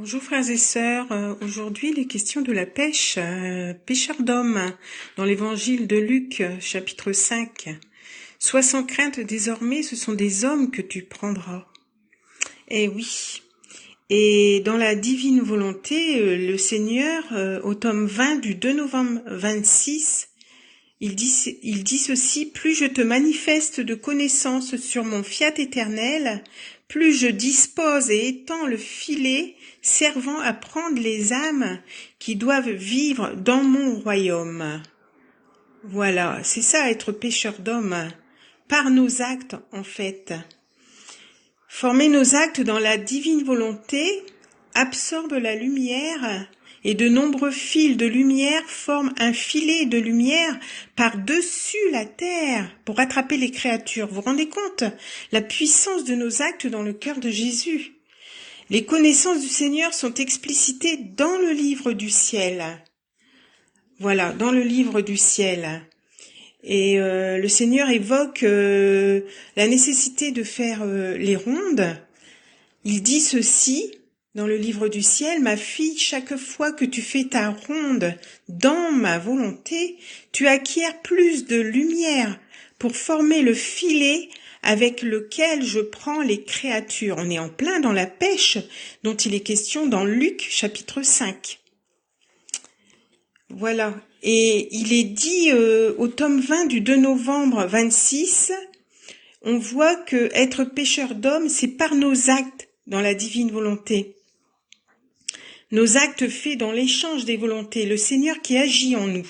Bonjour frères et sœurs, aujourd'hui les questions de la pêche, pêcheur d'hommes, dans l'évangile de Luc, chapitre 5. Sois sans crainte désormais, ce sont des hommes que tu prendras. Eh oui, et dans la divine volonté, le Seigneur, au tome 20 du 2 novembre 26, il dit ceci: plus je te manifeste de connaissances sur mon fiat éternel, plus je dispose et étends le filet servant à prendre les âmes qui doivent vivre dans mon royaume. Voilà, c'est ça être pêcheur d'hommes, par nos actes en fait. Former nos actes dans la divine volonté absorbe la lumière et de nombreux fils de lumière forment un filet de lumière par-dessus la terre pour attraper les créatures. Vous vous rendez compte? La puissance de nos actes dans le cœur de Jésus. Les connaissances du Seigneur sont explicitées dans le livre du ciel. Voilà, dans le livre du ciel. Et le Seigneur évoque la nécessité de faire les rondes. Il dit ceci dans le livre du ciel: ma fille, chaque fois que tu fais ta ronde dans ma volonté, tu acquiers plus de lumière pour former le filet avec lequel je prends les créatures. On est en plein dans la pêche dont il est question dans Luc chapitre 5. Voilà. Et il est dit au tome 20 du 2 novembre 26, on voit que être pêcheur d'hommes, c'est par nos actes dans la divine volonté. Nos actes faits dans l'échange des volontés, le Seigneur qui agit en nous.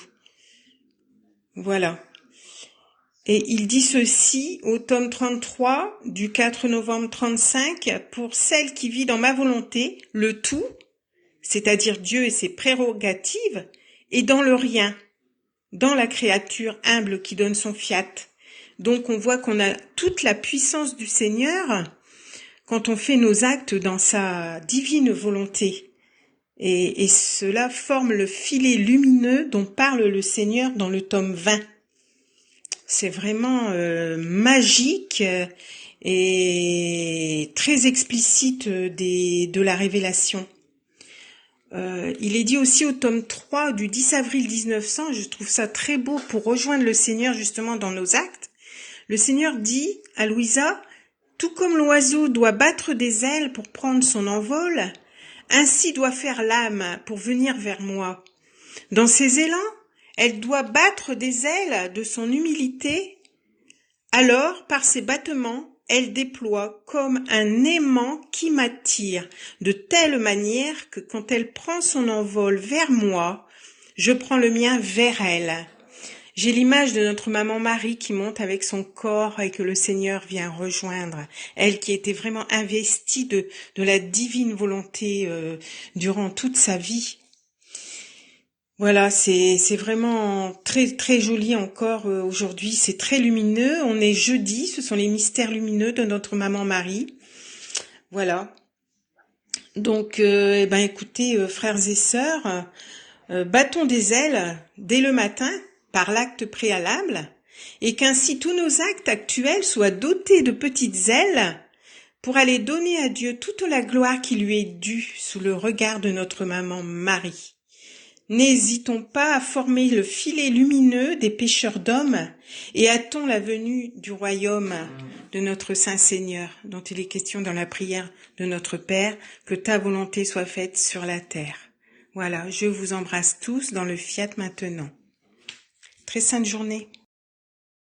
Voilà. Et il dit ceci au tome 33 du 4 novembre 35, pour celle qui vit dans ma volonté, le tout, c'est-à-dire Dieu et ses prérogatives, et dans le rien, dans la créature humble qui donne son fiat. Donc on voit qu'on a toute la puissance du Seigneur quand on fait nos actes dans sa divine volonté. Et cela forme le filet lumineux dont parle le Seigneur dans le tome 20. C'est vraiment magique et très explicite de la révélation. Il est dit aussi au tome 3 du 10 avril 1900, je trouve ça très beau pour rejoindre le Seigneur justement dans nos actes. Le Seigneur dit à Louisa: tout comme l'oiseau doit battre des ailes pour prendre son envol, ainsi doit faire l'âme pour venir vers moi. Dans ses élans, elle doit battre des ailes de son humilité. Alors, par ses battements, elle déploie comme un aimant qui m'attire, de telle manière que quand elle prend son envol vers moi, je prends le mien vers elle. J'ai l'image de notre maman Marie qui monte avec son corps et que le Seigneur vient rejoindre. Elle qui était vraiment investie de la divine volonté durant toute sa vie. Voilà, c'est vraiment très très joli encore aujourd'hui. C'est très lumineux. On est jeudi, ce sont les mystères lumineux de notre maman Marie. Voilà. Donc, écoutez, frères et sœurs, battons des ailes dès le matin par l'acte préalable, et qu'ainsi tous nos actes actuels soient dotés de petites ailes pour aller donner à Dieu toute la gloire qui lui est due sous le regard de notre maman Marie. N'hésitons pas à former le filet lumineux des pêcheurs d'hommes et hâtons la venue du royaume de notre Saint Seigneur, dont il est question dans la prière de notre Père, que ta volonté soit faite sur la terre. Voilà, je vous embrasse tous dans le fiat maintenant. Très sainte journée.